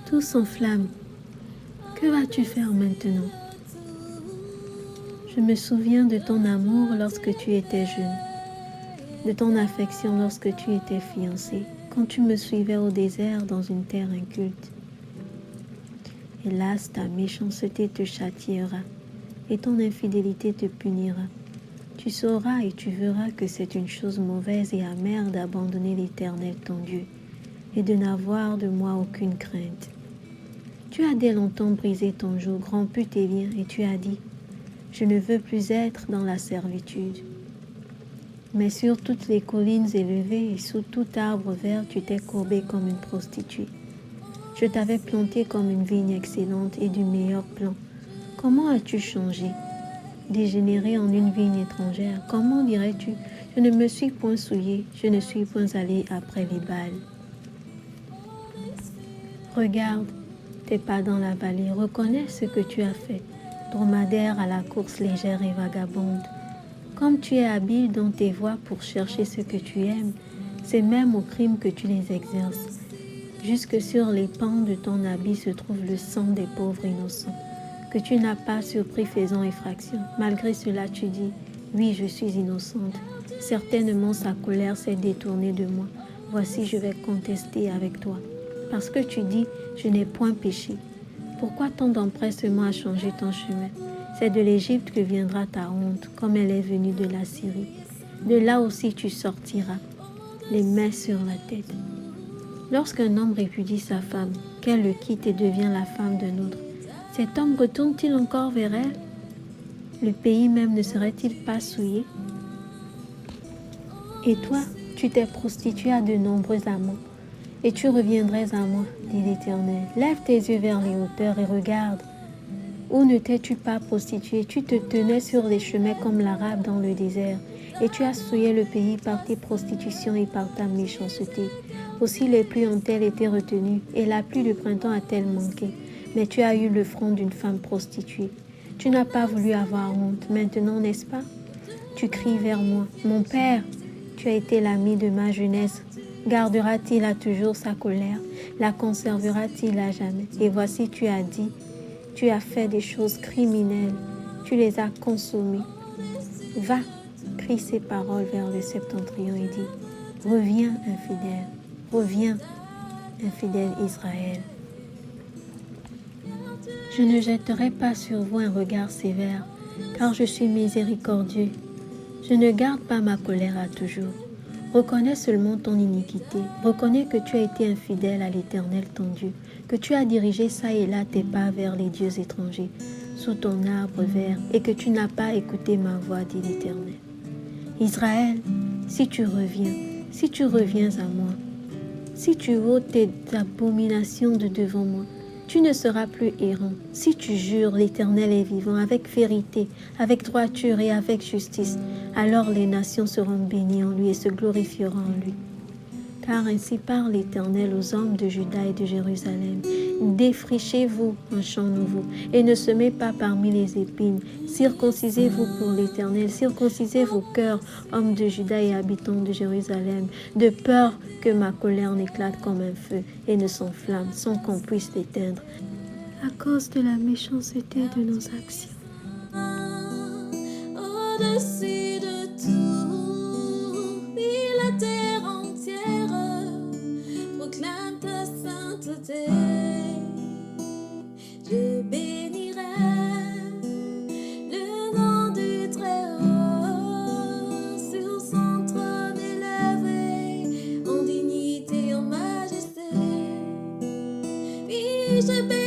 Tout s'enflamme. Que vas-tu faire maintenant? Je me souviens de ton amour lorsque tu étais jeune, de ton affection lorsque tu étais fiancé, quand tu me suivais au désert dans une terre inculte. Hélas, ta méchanceté te châtiera et ton infidélité te punira. Tu sauras et tu verras que c'est une chose mauvaise et amère d'abandonner l'Éternel ton Dieu et de n'avoir de moi aucune crainte. Tu as dès longtemps brisé ton joug, rompu tes liens et tu as dit « Je ne veux plus être dans la servitude ». Mais sur toutes les collines élevées et sous tout arbre vert, tu t'es courbé comme une prostituée. Je t'avais planté comme une vigne excellente et du meilleur plan. Comment as-tu changé? Dégénéré en une vigne étrangère, comment dirais-tu? Je ne me suis point souillé, je ne suis point allé après les Baals. Regarde tes pas dans la vallée, reconnais ce que tu as fait, dromadaire à la course légère et vagabonde. Comme tu es habile dans tes voies pour chercher ce que tu aimes, c'est même au crime que tu les exerces. Jusque sur les pans de ton habit se trouve le sang des pauvres innocents, que tu n'as pas surpris faisant effraction. Malgré cela, tu dis, oui, je suis innocente. Certainement, sa colère s'est détournée de moi. Voici, je vais contester avec toi. Parce que tu dis, je n'ai point péché. Pourquoi tant d'empressement à changer ton chemin? C'est de l'Égypte que viendra ta honte, comme elle est venue de la Syrie. De là aussi tu sortiras, les mains sur la tête. Lorsqu'un homme répudie sa femme, qu'elle le quitte et devient la femme d'un autre, cet homme retourne-t-il encore vers elle? Le pays même ne serait-il pas souillé? Et toi, tu t'es prostituée à de nombreux amants, et tu reviendrais à moi, dit l'Éternel. Lève tes yeux vers les hauteurs et regarde. Où ne t'es-tu pas prostituée? Tu te tenais sur les chemins comme l'Arabe dans le désert, et tu as souillé le pays par tes prostitutions et par ta méchanceté. Aussi les pluies ont-elles été retenues, et la pluie de printemps a-t-elle manqué. Mais tu as eu le front d'une femme prostituée. Tu n'as pas voulu avoir honte, maintenant, n'est-ce pas? Tu cries vers moi, mon père, tu as été l'ami de ma jeunesse. Gardera-t-il à toujours sa colère? La conservera-t-il à jamais? Et voici, tu as dit, tu as fait des choses criminelles, tu les as consommées. Va, crie ces paroles vers le septentrion et dit, reviens, infidèle, reviens, infidèle Israël. Je ne jetterai pas sur vous un regard sévère, car je suis miséricordieux. Je ne garde pas ma colère à toujours. Reconnais seulement ton iniquité. Reconnais que tu as été infidèle à l'Éternel ton Dieu, que tu as dirigé ça et là tes pas vers les dieux étrangers, sous ton arbre vert, et que tu n'as pas écouté ma voix, dit l'Éternel. Israël, si tu reviens à moi, si tu ôtes tes abominations de devant moi, tu ne seras plus errant. Si tu jures, l'Éternel est vivant, avec vérité, avec droiture et avec justice, alors les nations seront bénies en lui et se glorifieront en lui. Car ainsi parle l'Éternel aux hommes de Juda et de Jérusalem. Défrichez-vous un champ nouveau et ne semez pas parmi les épines. Circoncisez-vous pour l'Éternel, circoncisez vos cœurs, hommes de Juda et habitants de Jérusalem, de peur que ma colère n'éclate comme un feu et ne s'enflamme sans qu'on puisse l'éteindre, à cause de la méchanceté de nos actions. Au-dessus de tout, oui, la terre entière proclame ta sainteté. Je bénirai le nom du Très-Haut sur son trône élevé, en dignité, en majesté. Oui, je bénirai